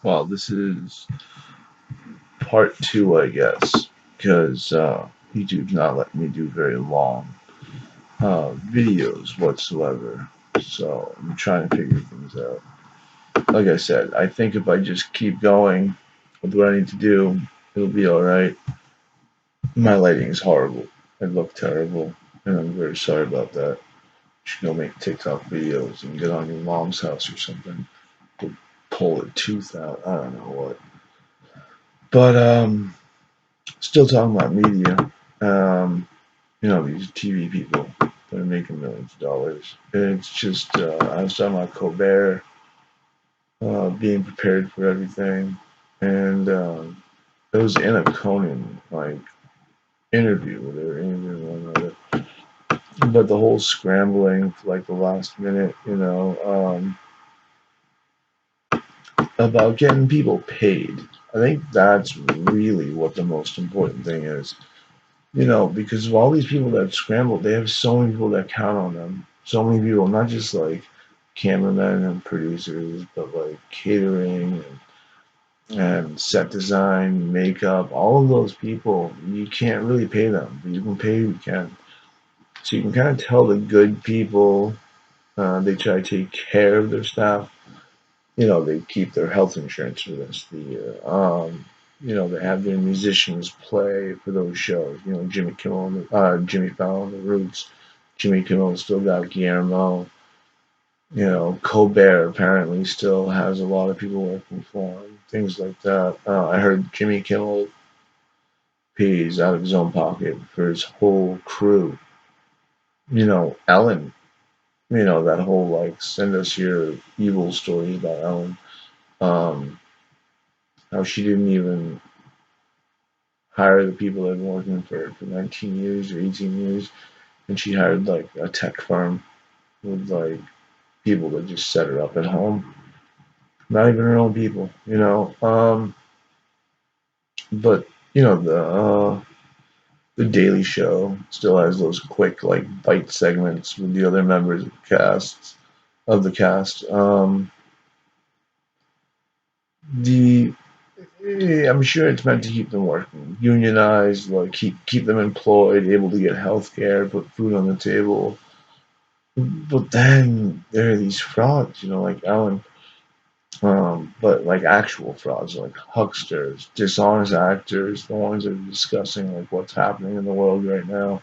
Well, this is part two, I guess, because YouTube's not letting me do very long videos whatsoever. So I'm trying to figure things out. Like I said, I think if I just keep going with what I need to do, it'll be all right. My lighting is horrible. I look terrible, and I'm very sorry about that. You should go make TikTok videos and get on your mom's house or something. Go pull a tooth out. I don't know what. But still talking about media. These TV people that are making millions of dollars. It's just, I was talking about Colbert being prepared for everything, and it was in a Conan interview where they were interviewing one another. But the whole scrambling for the last minute, about getting people paid. I think that's really what the most important thing is. Because of all these people that scrambled, they have so many people that count on them. So many people, not just cameramen and producers, but catering and set design, makeup, all of those people. You can't really pay them, but you can pay who you can. So you can kind of tell the good people, they try to take care of their staff. They keep their health insurance for the rest of the year. They have their musicians play for those shows. Jimmy Kimmel, Jimmy Fallon, The Roots. Jimmy Kimmel still got Guillermo. Colbert apparently still has a lot of people working for him. Things like that. I heard Jimmy Kimmel pays out of his own pocket for his whole crew. Ellen. That whole send us your evil stories about Ellen. Um, how she didn't even hire the people that have been working for 19 years or 18 years, and she hired a tech firm with people that just set her up at home. Not even her own people. But the Daily Show still has those quick bite segments with the other members of the cast. The I'm sure it's meant to keep them working, unionized, keep them employed, able to get health care, put food on the table. But then there are these frauds, like Ellen, but actual frauds, like hucksters, dishonest actors, the ones that are discussing what's happening in the world right now.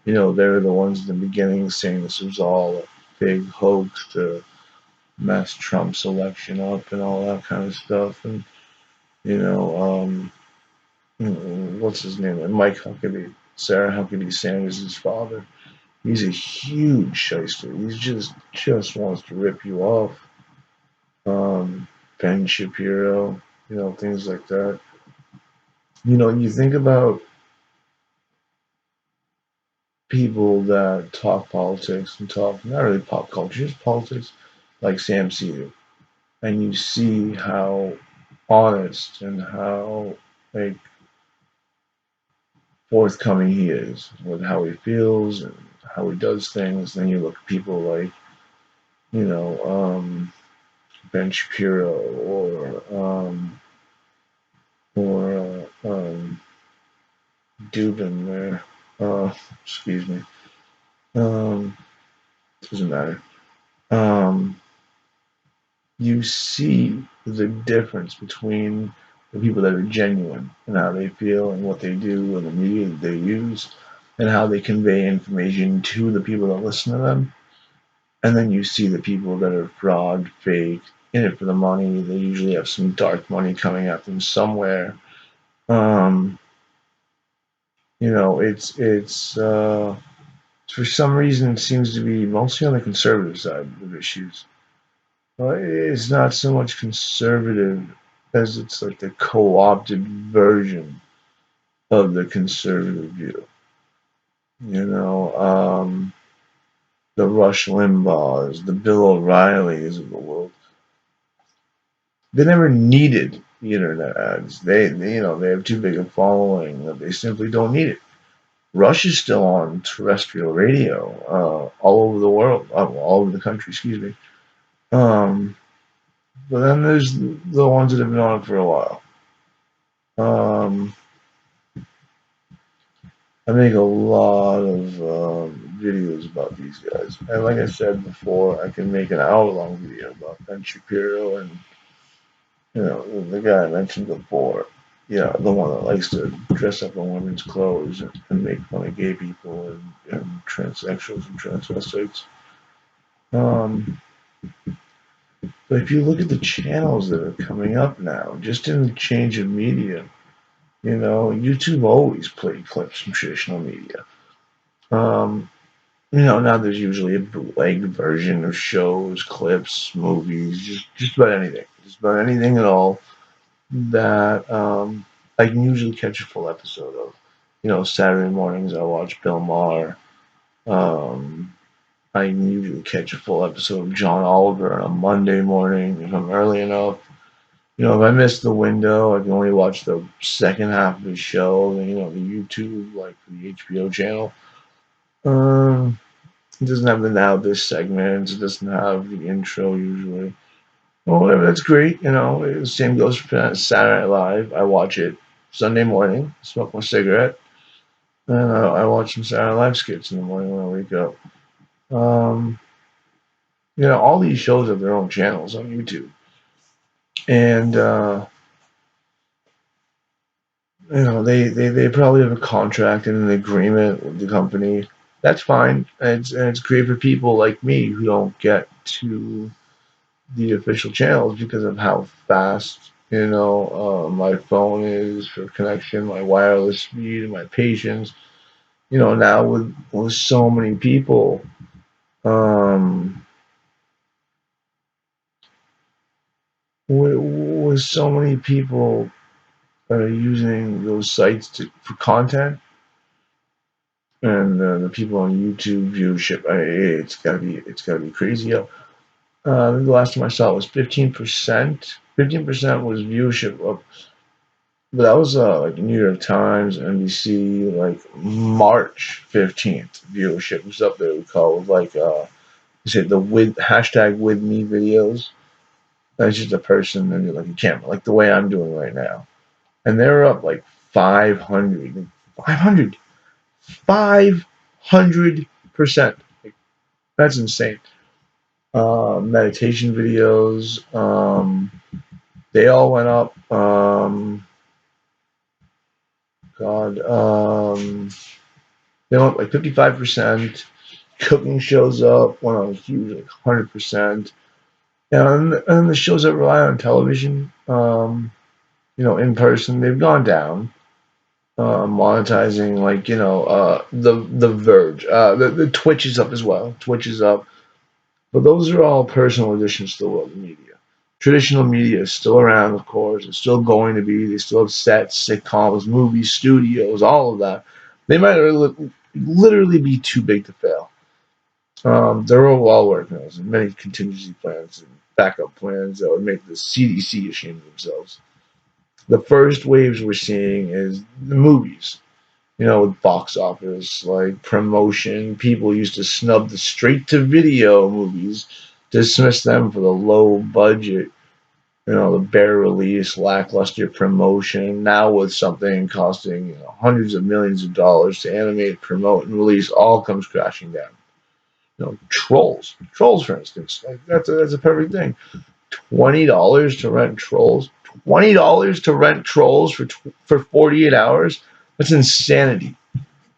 They're the ones in the beginning saying this was all a big hoax to mess Trump's election up and all that kind of stuff. And you know, what's his name? Mike Huckabee, Sarah Huckabee Sanders' father. He's a huge shyster. He's just wants to rip you off. Ben Shapiro, things like that. You think about people that talk politics and talk not really pop culture, just politics, like Sam Cedar, and you see how honest and how like forthcoming he is with how he feels and how he does things. Then you look at people like you know Ben Shapiro or Dubin there. Excuse me. Um, doesn't matter. Um, you see the difference between the people that are genuine and how they feel and what they do and the media that they use and how they convey information to the people that listen to them. And then you see the people that are fraud, fake, in it for the money. They usually have some dark money coming at them somewhere. Um, it's for some reason it seems to be mostly on the conservative side of issues. Well, it's not so much conservative as it's like the co-opted version of the conservative view. The Rush Limbaughs, the Bill O'Reillys of the world. They never needed the internet ads. They have too big a following that they simply don't need it. Rush is still on terrestrial radio all over the world, all over the country. Excuse me. Um, But then there's the ones that have been on it for a while. Um, I make a lot of videos about these guys, and like I said before, I can make an hour-long video about Ben Shapiro and the guy I mentioned before. The one that likes to dress up in women's clothes and make fun of gay people and transsexuals and transvestites. Um, but if you look at the channels that are coming up now, just in the change of media, YouTube always played clips from traditional media. Um, now there's usually a bootleg version of shows, clips, movies, just about anything. Just about anything at all that I can usually catch a full episode of. Saturday mornings I watch Bill Maher. Um, I can usually catch a full episode of John Oliver on a Monday morning if I'm early enough. If I miss the window, I can only watch the second half of the show. The YouTube, like the HBO channel. Um, it doesn't have the now this segment. It doesn't have the intro usually. Well, whatever. That's great. Same goes for Saturday Night Live. I watch it Sunday morning. Smoke my cigarette, and I watch some Saturday Night Live skits in the morning when I wake up. Um, all these shows have their own channels on YouTube, and they probably have a contract and an agreement with the company. That's fine. And it's great for people like me who don't get to the official channels because of how fast my phone is for connection, my wireless speed, and my patience. Now with so many people, um, with so many people using those sites for content, and the people on YouTube viewership, it's gotta be crazy. The last time I saw it was 15%. 15% was viewership up. But that was like New York Times, NBC, like March 15th viewership was up there. We call it like you said the with hashtag with me videos. That's just a person and like a camera, like the way I'm doing right now. And they're up like 500, 500, 500%. Like, that's insane. Meditation videos, they all went up. God, they went up like 55%. Cooking shows up, went on huge, like 100%. And the shows that rely on television, in person, they've gone down. Monetizing, like the Verge, the Twitch is up as well. Twitch is up, but those are all personal additions to the world of media. Traditional media is still around, of course. It's still going to be. They still have sets, sitcoms, movies, studios, all of that. They might literally be too big to fail. They're all organized and many contingency plans and backup plans that would make the CDC ashamed of themselves. The first waves we're seeing is the movies. With box office, like promotion, people used to snub the straight to video movies, dismiss them for the low budget, the bare release, lackluster promotion. Now with something costing hundreds of millions of dollars to animate, promote, and release, all comes crashing down. Trolls, for instance, like that's a perfect thing. $20 to rent Trolls. $20 to rent Trolls for 48 hours. That's insanity.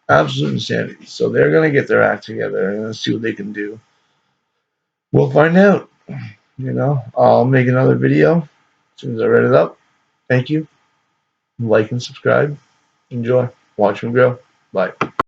Absolute insanity. So they're gonna get their act together and see what they can do. We'll find out. I'll make another video as soon as I read it up. Thank you. Like and subscribe. Enjoy. Watch me grow. Bye.